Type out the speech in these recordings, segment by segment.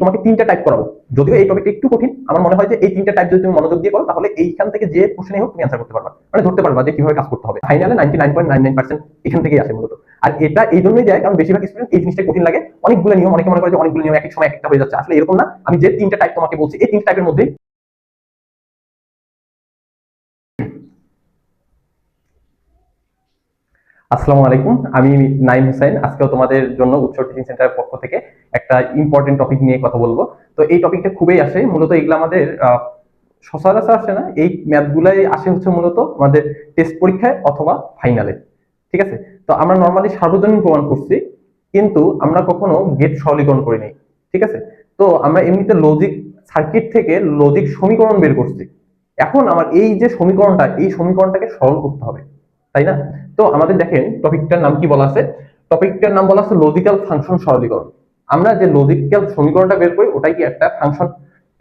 তোমাকে তিনটা টাইপ করাবো, যদিও এই টপিকটা একটু কঠিন। আমার মনে হয় যে এই তিনটা টাইপ যদি তুমি মনোযোগ দিয়ে করো তাহলে এইখান থেকে যে কোশ্চেনে হোক তুমি অ্যান্সার করতে পারবা, মানে ধরতে পারবা যে কিভাবে কাজ করতে হবে। ফাইনালে 99.99% এখান থেকেই আসে মূলত। আর এটা এই জন্যই দেয় কারণ বেশিরভাগ স্টুডেন্ট এই জিনিসটা কঠিন লাগে, অনেকগুলো নিয়ম, অনেকে মনে করে যে অনেকগুলো নিয়ম এক এক সময় একটা হয়ে যাচ্ছে, আসলে এরকম না। আমি যে তিনটা টাইপ তোমাকে বলছি এই তিনটা টাইপের মধ্যে। আসসালামু আলাইকুম, আমি নাইম হোসেন। আজকেও তোমাদের জন্য উৎস টিচিং সেন্টারের পক্ষ থেকে একটা ইম্পর্টেন্ট টপিক নিয়ে কথা বলবো। তো এই টপিকটা খুবই আসে মূলত, এগুলো আমাদের সচরাচর আসে না, এই ম্যাথগুলাই আসে হচ্ছে মূলত আমাদের টেস্ট পরীক্ষায় অথবা ফাইনালে। ঠিক আছে, তো আমরা নর্মালি সার্বজনীন প্রমাণ করছি, কিন্তু আমরা কখনো গেট সরলীকরণ করি নাই। ঠিক আছে, তো আমরা এমনিতে লজিক সার্কিট থেকে লজিক সমীকরণ বের করছি। এখন আমার এই যে সমীকরণটা, এই সমীকরণটাকে সরল করতে হবে, তাই না? তো আমাদের দেখেন টপিকটার নাম কি বলা আছে, টপিকটার নাম বলা আছে লজিক্যাল ফাংশন সরলীকরণ। আমরা যে লজিক্যাল সমীকরণটা বের করি ওটাই কি একটা ফাংশন,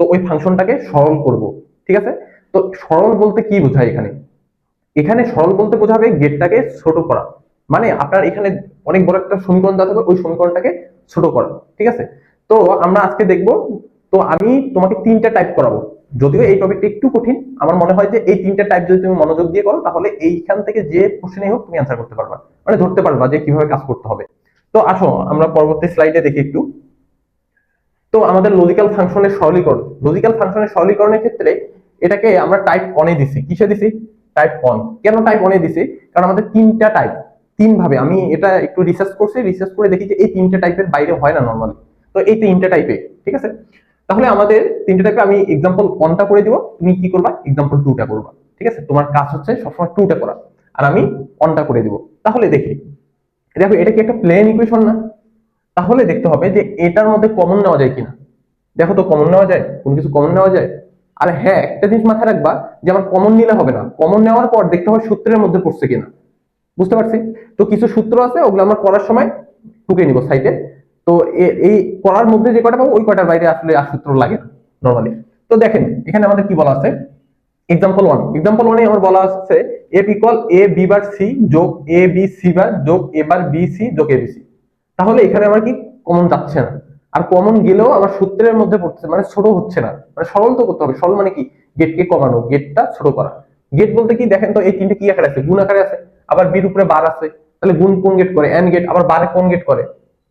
তো ওই ফাংশনটাকে সরল করব। ঠিক আছে, তো সরল বলতে কি বোঝায় এখানে? এখানে সরল বলতে বোঝাবে গেটটাকে ছোট করা, মানে আপনার এখানে অনেক বড় একটা সমীকরণ দেওয়া থাকবে, ওই সমীকরণটাকে ছোট করা। ঠিক আছে, তো আমরা আজকে দেখব। তো আমি তোমাকে তিনটা টাইপ করাবো, যদিও এই টপিকটা একটু কঠিন। আমার মনে হয় যে এই তিনটা টাইপ যদি তুমি মনোযোগ দিয়ে করো তাহলে এইখান থেকে যে কোশ্চেনে হোক তুমি অ্যান্সার করতে পারবা, মানে ধরতে পারবা যে কিভাবে কাজ করতে হবে। তো আসো আমরা পরবর্তী স্লাইডে দেখি একটু। তো আমাদের লজিক্যাল ফাংশনের সরলীকরণ, লজিক্যাল ফাংশনের সরলীকরণের ক্ষেত্রে এটাকে আমরা টাইপ অনে দিছি। কিসে দিছি? Type on. কেন টাইপ অনে দিছি? কারণ আমাদের তিনটা টাইপ, তিন ভাবে আমি এটা একটু রিসার্চ করছি, রিসার্চ করে দেখি যে এই তিনটা টাইপের বাইরে হয় না নরমালি। তো এই তিনটা টাইপে, ঠিক আছে, তাহলে আমাদের তিনটা টাইপে আমি এক্সাম্পল ওয়ানটা করে দিব, তুমি কি করবা? এক্সাম্পল টুটা করবা। ঠিক আছে, তোমার কাজ হচ্ছে সবসময় টুটা করা, আর আমি ওয়ানটা করে দিব। তাহলে দেখি, দেখো এটা কি একটা প্লেন ইকুয়েশন না? তাহলে দেখতে হবে যে এটার মধ্যে কমন নেওয়া যায় কিনা। দেখো তো কমন নেওয়া যায়, কোন কিছু কমন নেওয়া যায়? আর হ্যাঁ, একটা জিনিস মাথায় রাখবা যে আমার কমন নিলে হবে না, কমন নেওয়ার পর দেখতে হবে সূত্রের মধ্যে পড়ছে কিনা। বুঝতে পারছি? তো কিছু সূত্র আছে ওগুলো আমরা করার সময় টুকে নিব সাইডে। তো এই করার মধ্যে যে কয়টা পাবো ওই কয়টার বাইরে আসলে আর সূত্র লাগে না নরমালি। তো দেখেন এখানে আমাদের কি বলা আছে, এক্সাম্পল ওয়ান, এক্সাম্পল ওয়ানে আমার বলা আছে F equal A B bar C যোগ এ বি সি বার যোগ এ বার বি সি যোগ এ বি সি। তাহলে এখানে আমার কি কমন যাচ্ছে না, আর কমন গেলেও আমার সূত্রের মধ্যে পড়ছে, মানে ছোট হচ্ছে না, মানে সরল তো করতে হবে। সরল মানে কি? গেটকে কমানো, গেটটা ছোট করা। গেট বলতে কি দেখেন তো, এই তিনটে কি আকারে আছে? গুণ আকারে আছে। আবার বির উপরে বার আছে, তাহলে গুণ কোন গেট করে? And gate. আবার বারে কোন গেট করে?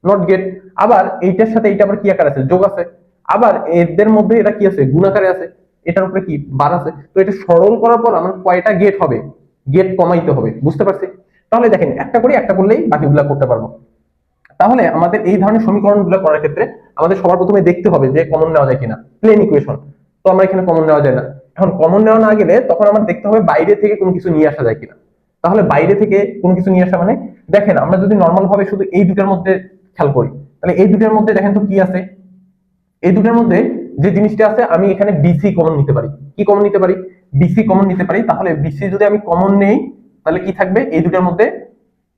Not gate. আবার এইটার সাথে এইটা আবার কি আকার আছে? যোগ আছে। আবার এদের মধ্যে এটা কি আছে? গুণ আকারে আছে। এটার উপরে কি বার আছে। তো এটা সরল করার পর আমার কয়টা গেট হবে? গেট কমাইতে হবে। বুঝতে পারছি? তাহলে দেখেন একটা করে একটা করলেই বাকিগুলা করতে পারবো। তাহলে আমাদের এই ধরনের সমীকরণগুলো করার ক্ষেত্রে আমাদের সবার প্রথমে দেখতে হবে যে কমন নেওয়া যায় কিনা। প্লেন ইকুয়েশন, তো আমরা এখানে কমন নেওয়া যায় না। এখন কমন নেওয়া না গেলে তখন আমার দেখতে হবে বাইরে থেকে কোনো কিছু নিয়ে আসা যায় কিনা। তাহলে বাইরে থেকে কোনো কিছু নিয়ে আসা মানে, দেখেন আমরা যদি নর্মাল ভাবে শুধু এই দুটার মধ্যে খেয়াল করি, তাহলে এই দুটার মধ্যে দেখেন তো কি আছে। এই দুটার মধ্যে যে জিনিসটা আছে, আমি এখানে বিসি কমন নিতে পারি। কি কমন নিতে পারি? বিসি কমন নিতে পারি। তাহলে বিসি যদি আমি কমন নেই তাহলে কি থাকবে এই দুটার মধ্যে?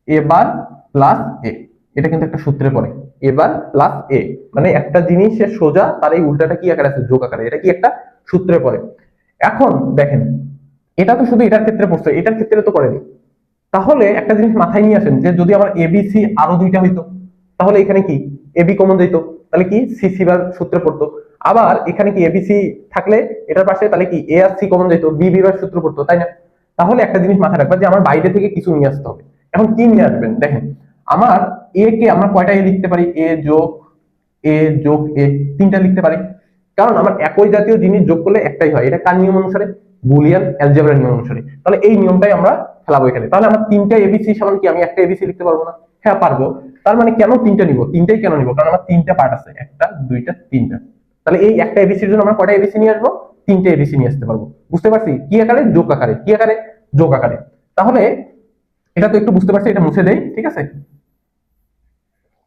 এ বার প্লাস এ। এটা কিন্তু একটা সূত্রে পড়ে, এবার প্লাস এ, মানে একটা জিনিসের সোজা তার এই উল্টাটা কি আকারে আছে? যোগ আকারে। এটা কি একটা সূত্রে পড়ে। এখন দেখেন এটা তো শুধু এটার ক্ষেত্রে পড়ছে, এটার ক্ষেত্রে তো করেনি। তাহলে একটা জিনিস মাথায় নিয়ে আসেন যে যদি আমার এবিসি আরো দুইটা হইতো, তাহলে এখানে কি এবি কমন যেত, তাহলে কি সি সি বার সূত্রে পড়তো। আবার এখানে কি এবিসি থাকলে এটার পাশে তাহলে কি এ আর সি কমন যেত, বি বি বার সূত্র পড়তো, তাই না? তাহলে একটা জিনিস মাথায় রাখবা যে আমার বাইরে থেকে কিছু নিয়ে আসতে হবে। এখন কি নিয়ে আসবেন? দেখেন আমার এ কে আমরা কয়টা এ লিখতে পারি? এ যোগ এ, তিনটা লিখতে পারি। কারণ আমার একই জাতীয় জিনিস যোগ করলে একটাই হয়। এটা কার নিয়ম অনুসারে? বুলিয়ান অ্যালজেব্রার নিয়ম অনুসারে। তাহলে এই নিয়মটাই আমরা খেলাবো এখানে। তাহলে আমার তিনটা এবিসি সমান কি? আমি একটা এবিসি লিখতে পারবো না? হ্যাঁ পারবো। তার মানে কেন তিনটা নিব? তিনটাই কেন নিব? কারণ আমার তিনটা পার্ট আছে, একটা দুইটা তিনটা। তাহলে এই একটা এবিসির জন্য আমরা কয়টা এবিসি নিয়ে আসবো? তিনটা এবিসি নিয়ে আসতে পারবো। বুঝতে পারছি? কি আকারে? যোগ আকারে। কি আকারে? যোগ আকারে। তাহলে এটা তো একটু বুঝতে পারছি, এটা মুছে দেই। ঠিক আছে,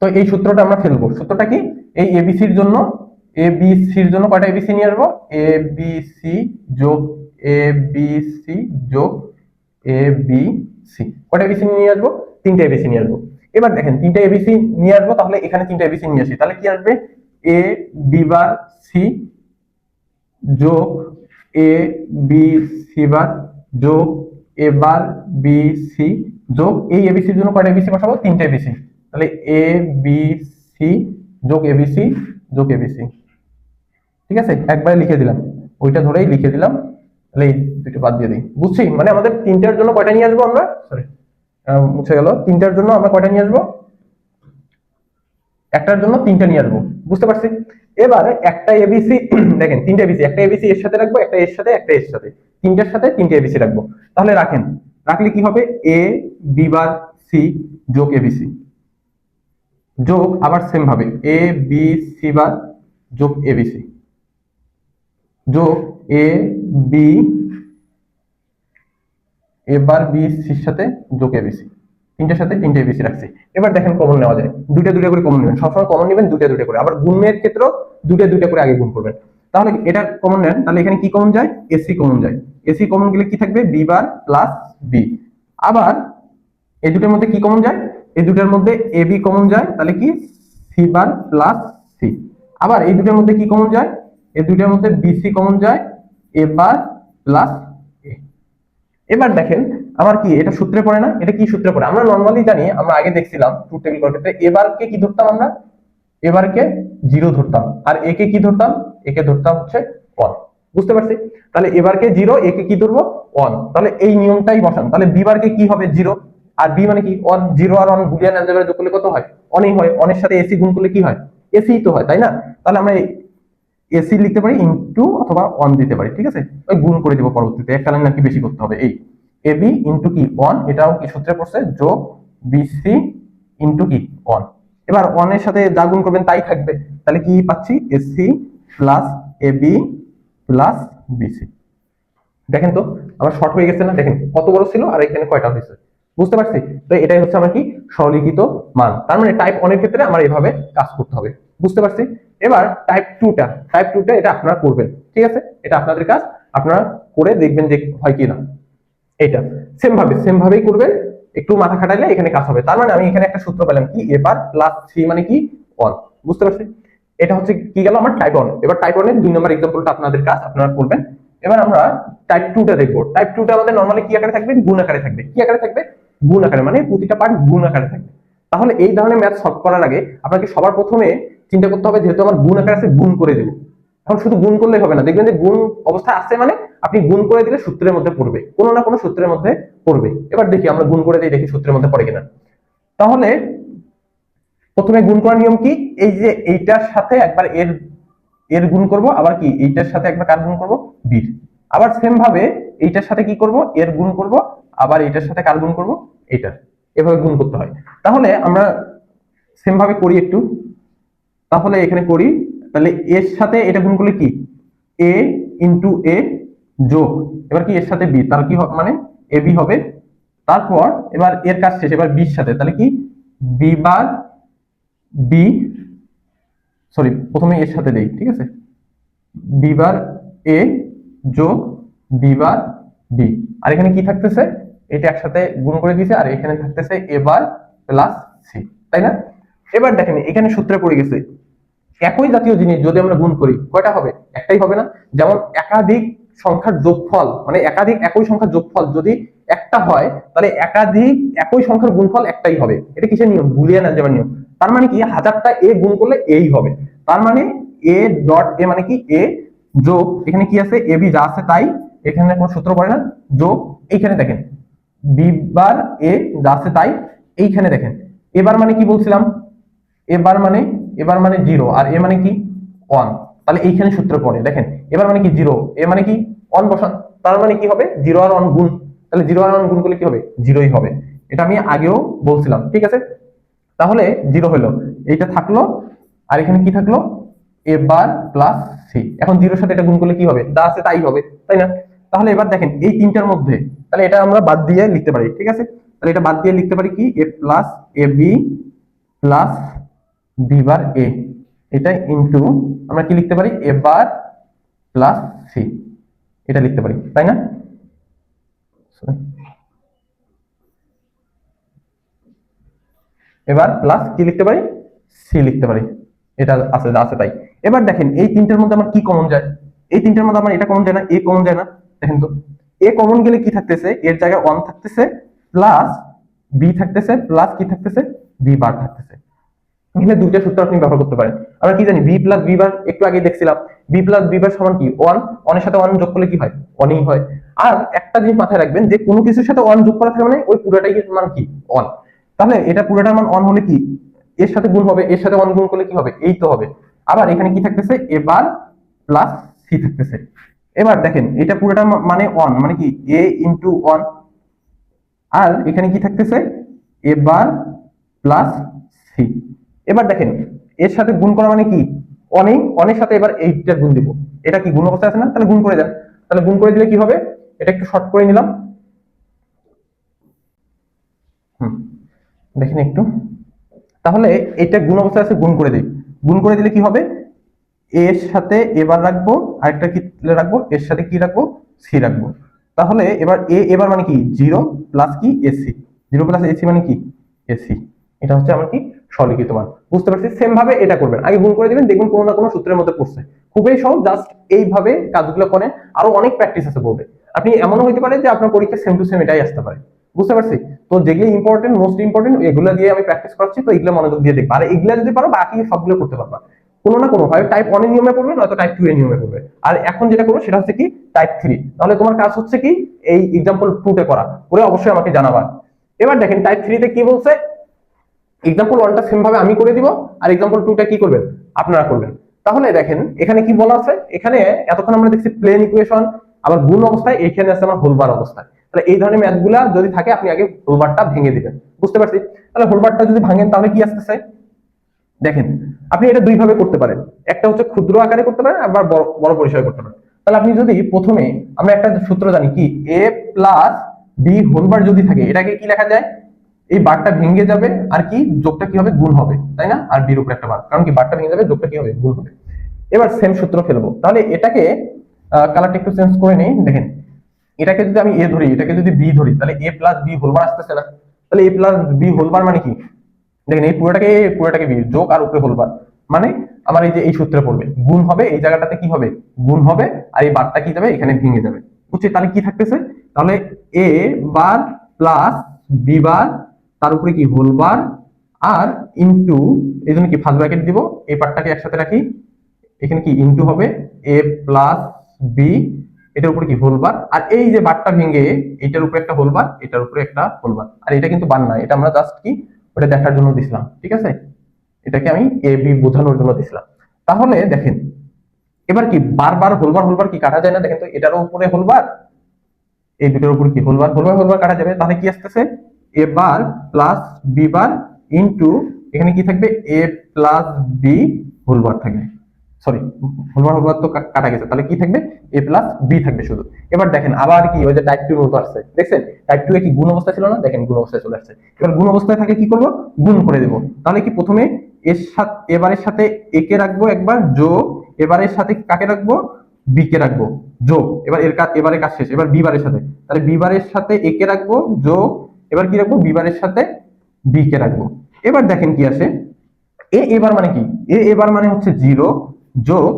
তো এই সূত্রটা আমরা ফেলবো। সূত্রটা কি? এই এবিসির জন্য, এ বি সির জন্য কয়টা এবিসি নিয়ে আসবো? এ বি সি যোগ এ বি সি যোগ এ বি সি। কয়টা এবিসি নিয়ে আসবো? তিনটা এবিসি নিয়ে আসবো। এবার দেখেন তিনটা এবিসি নিয়ে আসবো, তাহলে এখানে তিনটা এবিসি নিয়ে আসি, তাহলে কি আসবে? এ বি বার সি যোগ এ বি সি বার যোগ এ বার বি সি যোগ এই এবিসির জন্য কয়টা এবিসি বসাবো? তিনটা এবিসি। তাহলে এ বি সি যোগ এবিসি যোগ এবিসি। ঠিক আছে, একবারে লিখে দিলাম, ওইটা ধরেই লিখে দিলাম, তাহলে এই দুটো বাদ দিয়ে দিই। বুঝছি, মানে আমাদের তিনটার জন্য কয়টা নিয়ে আসবো আমরা, সরি মুছে গেল, তিনটার জন্য আমরা কয়টা নিয়ে আসবো, একটার জন্য তিনটা নিয়ে আসবো। বুঝতে পারছি। এবার একটা এবিসি দেখেন তিনটা এবিসি, একটা এবিসি এর সাথে রাখবো, একটা এর সাথে, একটা এর সাথে, তিনটার সাথে তিনটা এবিসি রাখবো। তাহলে রাখেন, রাখলে কি হবে, এ বি বার সি যোগ এবিসি যোগ আবার সেম ভাবে এ বি সি বার যোগ এবিসি যোগ এ বি এবার বি সির সাথে যোগ এবিসি, তিনটার সাথে তিনটা এবিসি রাখছি। এবার দেখেন কমন নেওয়া যায়, দুটা দুটা করে কমন নেবেন, সবসময় কমন নেবেন দুটা দুটা করে, আবার গুণের ক্ষেত্রেও দুটা দুটা করে আগে গুণ করবেন। তাহলে এটা কমন নেন, তাহলে এখানে কি কমন যায়, এসি কমন যায়, এসি কমন গেলে কি থাকবে, বি বার প্লাস বি। আবার এই দুটার মধ্যে কি কমন যায়, এই দুটার মধ্যে এ বি কমন যায়, তাহলে কি সি বার প্লাস সি। আবার এই দুটার মধ্যে কি কমন যায়, এই দুটার মধ্যে বিসি কমন যায়, এ বার প্লাস এ। এবার দেখেন আমার কি এটা সূত্রে পড়ে না, এটা কি সূত্রে পড়ে, আমরা নরমালি জানি, আমরা আগে দেখছিলাম ট্রুথ টেবিল করার ক্ষেত্রে এবারকে কি ধরতাম আমরা, এবারকে 0 ধরতাম, আর একে কি ধরতাম, একে ধরতাম হচ্ছে 1। বুঝতে পারছি। তাহলে এবারকে 0, একে কি ধরবো 1, তাহলে এই নিয়মটাই বসান। তাহলে বি বারকে কি হবে 0, আর বি মানে কি 1, 0 আর 1 বুলিয়ান অ্যালজেব্রা যোগ করলে কত হয়, 1ই হয়, 1 এর সাথে এসি গুণ করলে কি হয়, এসি তো হয়, তাই না। তাহলে আমরা এসি লিখতে পারি ইনটু অথবা 1 দিতে পারি, ঠিক আছে, ওই গুণ করে দিব পরবর্তীতে, একটা লাইন নাকি বেশি করতে হবে। এই এবি ইনটু কি 1, এটাও কি সূত্রে পড়ছে, যোগ বিসি ইনটু কি 1। এবার 1 এর সাথে যা গুণ করবেন তাই থাকবে, তাহলে কি পাচ্ছি, AC plus AB plus BC. দেখেন তো আমার শর্ট হয়ে গেছে না, দেখেন কত বড় ছিল আর এখানে কয়টা হয়েছে। বুঝতে পারছি। তো এটাই হচ্ছে আমার কি সরলীকৃত মান, তার মানে টাইপ 1 এর ক্ষেত্রে আমার এইভাবে কাজ করতে হবে। বুঝতে পারছি। এবার টাইপ 2টা এটা আপনারা করবেন, ঠিক আছে, এটা আপনাদের কাজ, আপনারা করে দেখবেন যে হয় কি না। এটা সেম ভাবেই করবেন, একটু মাথা খাটাইলে এখানে কাজ হবে। তার মানে আমি এখানে একটা সূত্র পেলাম কি, এবার প্লাস 3 মানে কি 1। বুঝতে পারছি। এটা হচ্ছে কি গেল আমার টাইপ 1। এবার টাইপ 1 এর 2 নম্বর एग्जांपलটা আপনাদের কাজ, আপনারা করবেন। এবার আমরা টাইপ 2টা দেখব। টাইপ 2টা আমাদের নরমালি কি আকারে থাকবে, গুণ আকারে থাকবে। কি আকারে থাকবে, গুণ আকারে, মানে প্রতিটা পার্ট গুণ আকারে থাকবে। তাহলে এই ধরনের ম্যাথ সলভ করার আগে আপনাকে সবার প্রথমে চিন্তা করতে হবে, যেহেতু আমার গুণ আকারে আছে গুণ করে দেব। এখন শুধু গুণ করলেই হবে না, দেখবেন যে গুণ অবস্থায় আছে মানে আপনি গুণ করে দিলে সূত্রের মধ্যে পড়বে, কোনো না কোনো সূত্রের মধ্যে পড়বে। এবার দেখি আমরা গুণ করে দিই, দেখি সূত্রের মধ্যে পড়ে কিনা। তাহলে প্রথমে গুণ করার নিয়ম কি, এই যে এইটার সাথে একবার এর এর গুণ করব, আবার কি এইটার সাথে একবার কার গুণ করব, বির। আবার সেম ভাবে এইটার সাথে কি করব, এর গুণ করব, আবার এইটার সাথে কার গুণ করব, এইটার। এভাবে গুণ করতে হয়। তাহলে আমরা সেম ভাবে করি একটু, তাহলে এখানে করি, তাহলে এর সাথে এটা গুণ করলে কি, এ ইন্টু এ যোগ, এবার কি এর সাথে বি, তাহলে কি মানে এ বি হবে। তারপর এবার এর কাজ শেষ, এবার বির সাথে, তাহলে কি বি বার বি, সরি প্রথমে এর সাথে দেই, ঠিক আছে, বি বার এ যোগ বি বার বি। আর এখানে কি থাকতেছে, এটা একসাথে গুণ করে দিয়েছে, আর এখানে থাকতেছে এ বার প্লাস সি, তাই না। এবার দেখেন এখানে সূত্রে পড়ে গেছে, একই জাতীয় জিনিস যদি আমরা গুণ করি কয়টা হবে, একটাই হবে না। যেমন একাধিক সংখ্যার যোগফল, মানে একাধিক একই সংখ্যার যোগফল যদি একটা হয়, তাহলে একাধিক একই সংখ্যার গুণফল একটাই হবে। এটা কিসের নিয়ম, বুলিয়ান অ্যালজেব্রার নিয়ম। তার মানে কি 1000টা এ গুণ করলে এই হবে, তার মানে এ ডট এ মানে কি এ যোগ, এখানে কি আছে এ বি যা আছে তাই, এখানে কোনো সূত্র পড়ে না, যোগ এইখানে দেখেন বি বার এ যা আছে তাই, এইখানে দেখেন এবার মানে কি বলছিলাম, এবার মানে 0, আর এ মানে কি 1, তাহলে এইখানে সূত্র পড়ে দেখেন, এবার মানে কি 0, এ মানে কি 1 বসান, তার মানে কি হবে 0 আর 1 গুণ, তাহলে 0 আর 1 গুণ করলে কি হবে, 0ই হবে। এটা আমি আগেও বলছিলাম, ঠিক আছে। তাহলে 0 হলো, এইটা থাকলো, আর এখানে কি থাকলো, এ বার প্লাস সি। এখন 0 এর সাথে এটা গুণ করলে কি হবে, যা আছে তাই হবে, তাই না। তাহলে এবার দেখেন এই তিনটার মধ্যে, তাহলে এটা আমরা বাদ দিয়ে লিখতে পারি, ঠিক আছে। তাহলে এটা বাদ দিয়ে লিখতে পারি কি, এ plus A B plus B বার এ, এটা ইনটু আমরা কি লিখতে পারি, এ বার প্লাস সি, এটা লিখতে পারি, তাই না। এবার প্লাস কি লিখতে পারি, সি লিখতে পারি, এটা আছে যা আছে তাই। এবার দেখেন এই তিনটার মধ্যে আমার কি কমন যায়, এই তিনটার মধ্যে আমার এটা কমন যায় না, এ কমন যায় না। দেখেন তো এ কমন গেলে কি থাকতেছে, এর জায়গায় 1 থাকতেছে, প্লাস বি থাকতেছে, প্লাস কি থাকতেছে, বি বার থাকতেছে। এখানে দুইটা সূত্র আপনি ব্যবহার করতে পারেন। আমরা কি জানি বি প্লাস বি বার একটু আগে দেখছিলাম, বি প্লাস বি বার সমান কি 1, 1 এর সাথে 1 যোগ করলে কি হয় 1ই হয়। আর একটা জিনিস মাথায় রাখবেন যে কোনো কিছুর সাথে 1 যোগ করা থাকে মানে ওই পুরোটাই মান কি 1। তাহলে এটা পুরোটার মান 1 হলে কি এর সাথে গুণ হবে, এর সাথে 1 গুণ করলে কি হবে এই তো হবে। আবার এখানে কি থাকতেছে এ বার প্লাস সি থাকতেছে। এবার দেখেন এটা পুরোটা মানে 1 মানে কি a ইনটু 1, আর এখানে কি থাকতেছে এ বার প্লাস সি। এবার দেখেন এর সাথে গুণ করা মানে কি অনেক সাথে এবার এইটার গুণ দিব, এটা কি গুণ অবস্থা আছে না, তাহলে গুণ করে দেন। তাহলে গুণ করে দিলে কি হবে, এটা একটু শর্ট করে নিলাম। দেখেন একটু, তাহলে এটা গুণ অবস্থায় আছে, গুণ করে দিই। গুণ করে দিলে কি হবে, এর সাথে এবার রাখবো, আরেকটা কি রাখবো, এর সাথে কি রাখবো সি রাখবো। তাহলে এবার এবার মানে কি 0 প্লাস কি এসি, 0 প্লাস এসি মানে কি এসি। এটা হচ্ছে আমার কি সরলীকৃত মান। বুঝতে পারছি? সেম ভাবে এটা করবেন, আগে গুণ করে দিবেন, দেখবেন কোনো না কোনো সূত্রের মধ্যে পড়ছে। খুবই সহজ, জাস্ট এইভাবে কাজগুলো করেন। আরো অনেক প্র্যাকটিস আছে বলবে। আপনি এমনও হইতে পারে যে আপনার পরীক্ষা সেম টু সেম এটাই আসতে পারে। বুঝতে পারছি? তো যেগুলো ইম্পর্টেন্ট, মোস্ট ইম্পর্টেন্ট, এগুলো দিয়ে আমি প্র্যাকটিস করছি, তো এগুলো মনোযোগ দিয়ে দেখবা। আর এগুলো যদি পারো বাকি সবগুলো করতে পারবা। কোনো না কোনো হয় টাইপ 1 এর নিয়মে পড়বে, নয়তো টাইপ 2 এর নিয়মে পড়বে। আর এখন যেটা করবো সেটা হচ্ছে কি টাইপ 3। তাহলে তোমার কাজ হচ্ছে কি এই এক্সাম্পল 2 তে করা, করে অবশ্যই আমাকে জানাবা। এবার দেখেন টাইপ 3 তে কি বলছে, এক্সাম্পল 1টা সেম ভাবে আমি করে দিব, আর এক্সাম্পল 2টা কি করবেন আপনারা করবেন। তাহলে দেখেন এখানে কি বলা আছে, এখানে এতক্ষণ আমরা দেখছি প্লেন ইকুয়েশন, আবার গুণ অবস্থায়, এখানে আছে আমার হোলবার অবস্থায়। তাহলে এই ধরনের ম্যাথগুলা যদি থাকে আপনি আগে হোলবারটা ভেঙে দিবেন। বুঝতে পারছি? তাহলে হোলবারটা যদি ভাঙেন তাহলে কি আসতেছে দেখেন, আপনি এটা দুই ভাবে করতে পারেন। একটা হচ্ছে ক্ষুদ্র আকারে করতে পারেন, আবার বড় বড় পরিসরে করতে পারেন। তাহলে আপনি যদি প্রথমে, আমরা একটা সূত্র জানি কি a plus B whole bar যদি থাকে, এটাকে কি লেখা যায়, এই বারটা ভেঙে যাবে আর কি যোগটা কি হবে গুণ হবে, তাই না? আর বির উপরে একটা বার, কারণ কি বারটা ভেঙে যাবে যোগটা কি হবে গুণ হবে। এবার সেম সূত্র ফেলবো, তাহলে এটাকে কালারটা একটু চেঞ্জ করে নেই। দেখেন এটাকে যদি আমি এ ধরি, এটাকে যদি বি ধরি, তাহলে এ প্লাস বি হোল বার আসতেছে না? তাহলে এ প্লাস বি হোল বার মানে কি, দেখেন এই পুরোটাকে বি যোগ আর উপরে হোল বার, মানে আমার এই যে এই সূত্রে পড়বে গুণ হবে, এই জায়গাটাতে কি হবে গুণ হবে, আর এই বারটা কি যাবে এখানে ভেঙে যাবে। বুঝছি? তাহলে কি থাকতেছে, তাহলে এ বার প্লাস বি বার, তার উপরে কি হোল বার, আর ইনটু, এই জন্য কি ফার্স্ট ব্র্যাকেট দিব, এই পার্টটাকে একসাথে রাখি, এখানে কি ইনটু হবে এ প্লাস বি, এটার উপরে কি হোল বার, আর এই যে বারটা ভেঙে এটার উপরে একটা হোল বার, এটার উপরে একটা হোল বার। আর এটা কিন্তু বার না, এটা আমরা জাস্ট কি ওটা দেখার জন্য দিছিলাম, ঠিক আছে? এটাকে আমি এ বি বোঝানোর জন্য দিছিলাম। তাহলে দেখেন এবার কি বারবার হোলবার কি কাটা যায় না? দেখেন তো এটারও উপরে হোলবার, এই দুটোর উপর কি হোলবার কাটা যাবে। তাহলে কি আসতেছে এ বার প্লাস বি বার ইনটু, এখানে কি থাকবে এ প্লাস বি হোলবার থাকবে, সরি হোলবার তো কাটা গেছে, তাহলে কি থাকবে এ প্লাস বি থাকবে শুধু। এবার দেখেন আবার কি ওই যে টাইপ 2 মতো আসছে, দেখছেন টাইপ 2 এ কি গুণ অবস্থা ছিল না? দেখেন গুণ অবস্থায় চলে আসছে। এবার গুণ অবস্থায় থাকলে কি করব, গুণ করে দেব। তাহলে কি প্রথমে এর সাথে এবারের সাথে এ কে রাখবো একবার, যোগ এবারের সাথে কাকে রাখবো বি কে রাখবো, যোগ এবার এবারে কাজ শেষ, এবার বি বারের সাথে, তাহলে বি বারের সাথে এ কে রাখবো, যোগ এবার কি রাখবো বি বারের সাথে বি কে রাখবো। এবার দেখেন কি আসে, এবার মানে কি এবার মানে হচ্ছে 0 যোগ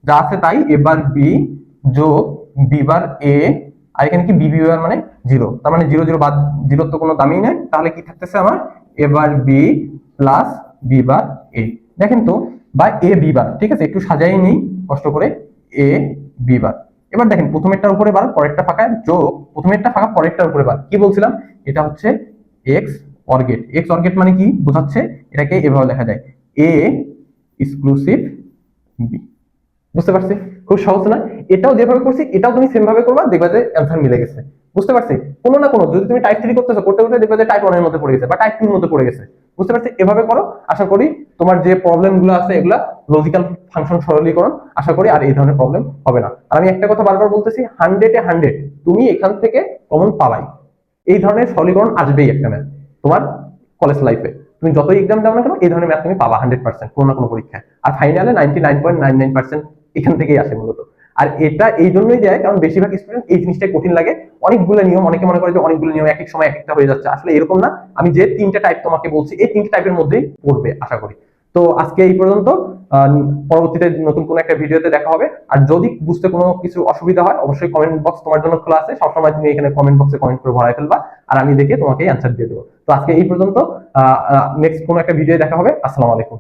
যা আছে তাই এবার বি যোগ বি বার এ, আর এখানে কি বি বি বার মানে 0, তার মানে 0 0 বাদ, 0 তো কোনো দামই নাই। তাহলে কি থাকতেছে আমার এবার বি প্লাস বি বার এ। দেখেন তো বা এ বি বার, ঠিক আছে? একটু সাজাই নেই কষ্ট করে, এ বি বার। এবার দেখেন প্রথমেরটার উপরে বার, পরেরটা ফাঁকা, যোগ প্রথমেরটা ফাঁকা পরেরটার উপরে বার। কি বলছিলাম, এটা হচ্ছে এক্স অর্গেট। এক্স অর্গেট মানে কি বোঝাচ্ছে, এটাকে এভাবে লেখা যায় এ এক্সক্লুসিভ বি। বুঝতে পারছি? খুব সহজ না? এটাও যেভাবে করছি এটাও তুমি সেম ভাবে করবা, দেখবা যে অ্যান্সার মিলে গেছে। বুঝতে পারছি? কোনো না কোনো, যদি তুমি টাইপ 3 করতেছো, করতে করতে দেখবা যে টাইপ 1 এর মধ্যে পড়ে গেছে বা টাইপ 2 এর মধ্যে পড়ে গেছে। বুঝতে পারছি? এভাবে করো, আশা করি তোমার যে প্রবলেম গুলো আছে এগুলা লজিক্যাল ফাংশন সরলীকরণ, আশা করি আর এই ধরনের প্রবলেম হবে না। আর আমি একটা কথা বারবার বলতেছি, 100 এ 100 তুমি এখান থেকে কমন পাবাই। এই ধরনের সরলীকরণ আসবেই একটা ম্যাথ তোমার কলেজ লাইফে। তুমি যতই এক্সাম দাও না কেন এই ধরনের ম্যাথ তুমি পাবা 100% কোনো না কোনো পরীক্ষায়। আর ফাইনালে 99.99% এখান থেকেই আসে মূলত। আর এটা এই জন্যই দেয় কারণ বেশিরভাগ স্টুডেন্ট এই জিনিসটাই কঠিন লাগে। অনেকগুলো নিয়ম, অনেকে মনে করে যে অনেকগুলো নিয়ম এক এক সময় এক একটা হয়ে যাচ্ছে, আসলে এরকম না। আমি যে 3টে টাইপ তোমাকে বলছি এই 3টে টাইপের মধ্যেই পড়বে আশা করি। তো আজকে এই পর্যন্ত, পরবর্তীতে নতুন কোনো একটা ভিডিওতে দেখা হবে। আর যদি বুঝতে কোনো কিছু অসুবিধা হয় অবশ্যই কমেন্ট বক্স তোমার জন্য খোলা আছে, সবসময় তুমি এখানে কমেন্ট বক্সে কমেন্ট করে ভরাই ফেলবা, আর আমি দেখে তোমাকে অ্যান্সার দিয়ে দেবো। তো আজকে এই পর্যন্ত, নেক্সট কোনো একটা ভিডিও দেখা হবে। আসসালামু আলাইকুম।